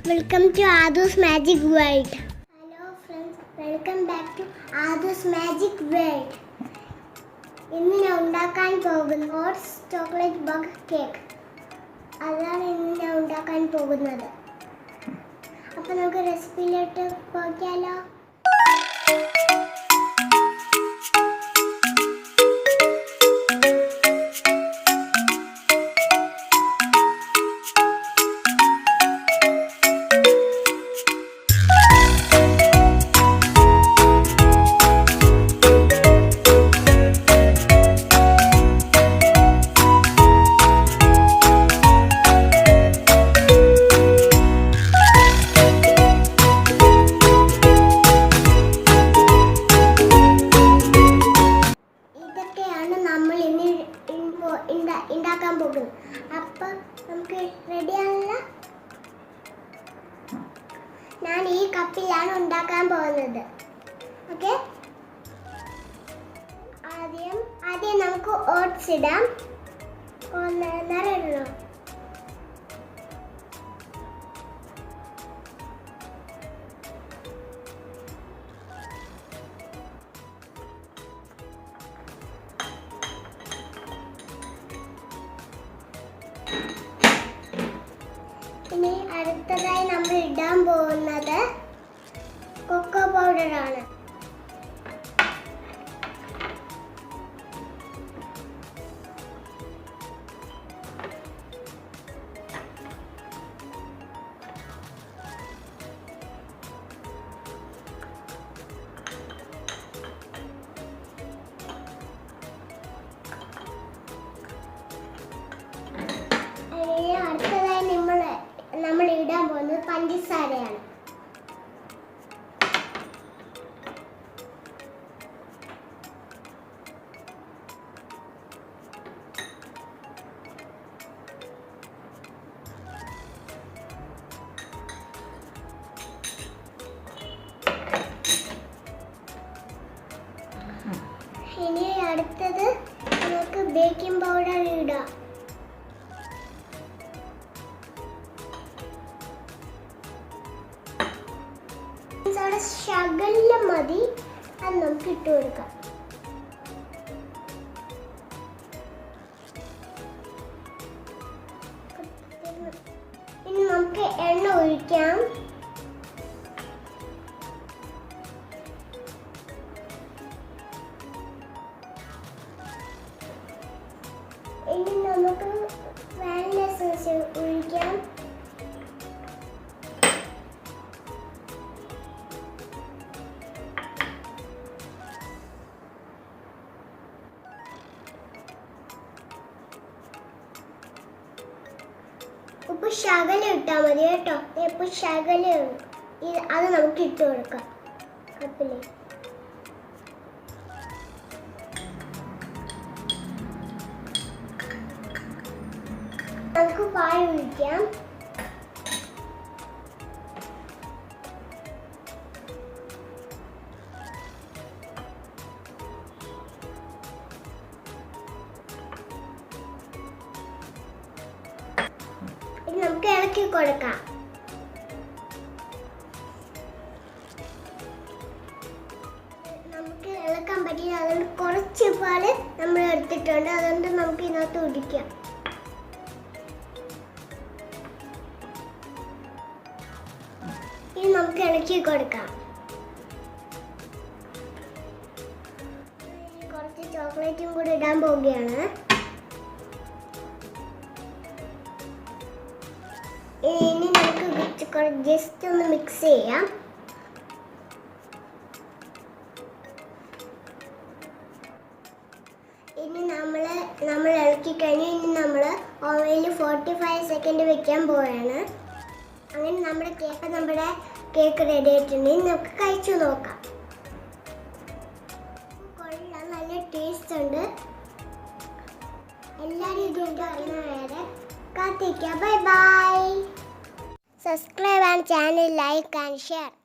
Welcome to Aadhu's Magic World. Hello friends, welcome back to Aadhu's Magic World. ഇന്ന് ഞാൻ ഉണ്ടാക്കാൻ പോകുന്ന oats chocolate bug cake. അതാണ് ഇന്ന് ഞാൻ ഉണ്ടാക്കാൻ പോകുന്നത്. അപ്പോൾ നമുക്ക് റെസിപ്പിയിലോട്ട് പോകാമല്ലോ. ഉണ്ടാക്കാൻ പോകുന്നത്. അപ്പം നമുക്ക് റെഡിയാണല്ലോ. ഞാൻ ഈ കപ്പിലാണ് ഉണ്ടാക്കാൻ പോകുന്നത്. ഓക്കെ, ആദ്യം നമുക്ക് ഓട്സ് ഇടാം. നിറയിടണോ? ഇനി അടുത്തതായി നമ്മൾ ഇടാൻ പോകുന്നത് കൊക്കോ പൗഡറാണ്. അടുത്തതായി നമ്മൾ ഇടാൻ പോകുന്നത് പഞ്ചസാരയാണ്. ഇനി അടുത്തത് നമുക്ക് ബേക്കിംഗ് പൗഡർ ഇടാം. ശകലം മതി, അത് നമുക്ക് ഇട്ട് കൊടുക്കാം. ഇനി നമുക്ക് എണ്ണ ഒഴിക്കാം. ഇനി നമുക്ക് വാനില എസൻസ് ഒഴിക്കാം. ഉപ്പ് ശകലം ഇട്ടാൽ മതി കേട്ടോ. ഉപ്പ് ശകലം അത് നമുക്ക് ഇട്ട് കൊടുക്കാം കപ്പില്. നമുക്ക് പാൽ ഒഴിക്കാം. നമുക്ക് ഇളക്കി കൊടുക്കാം. നമുക്ക് ഇളക്കാൻ പറ്റില്ല, അതുകൊണ്ട് കുറച്ച് പാല് നമ്മൾ എടുത്തിട്ടുണ്ട്. അതുകൊണ്ട് നമുക്ക് ഇതിനകത്ത് ഒഴിക്കാം. ഇനി നമുക്ക് ഇളക്കി കൊടുക്കാം. കുറച്ച് ചോക്ലേറ്റും കൂടി ഇടാൻ പോവുകയാണ്. ഇനി നമുക്ക് ജസ്റ്റ് ഒന്ന് മിക്സ് ചെയ്യാം. ഇനി നമ്മൾ ഇളക്കി കഴിഞ്ഞ് ഇനി നമ്മൾ ഓവനിൽ 45 സെക്കൻഡ് വെക്കാൻ പോവുകയാണ്. അങ്ങനെ നമ്മുടെ കേക്ക് റെഡി ആയിട്ടുണ്ട്. ഇനി നമുക്ക് കഴിച്ചു നോക്കാം. കൊള്ളാം, നല്ല ടേസ്റ്റ് ഉണ്ട്. എല്ലാവരും ഇതുകൊണ്ട് അറിയുന്നവരെ കാത്തിരിക്കുക. Bye bye. Subscribe and channel, like and share.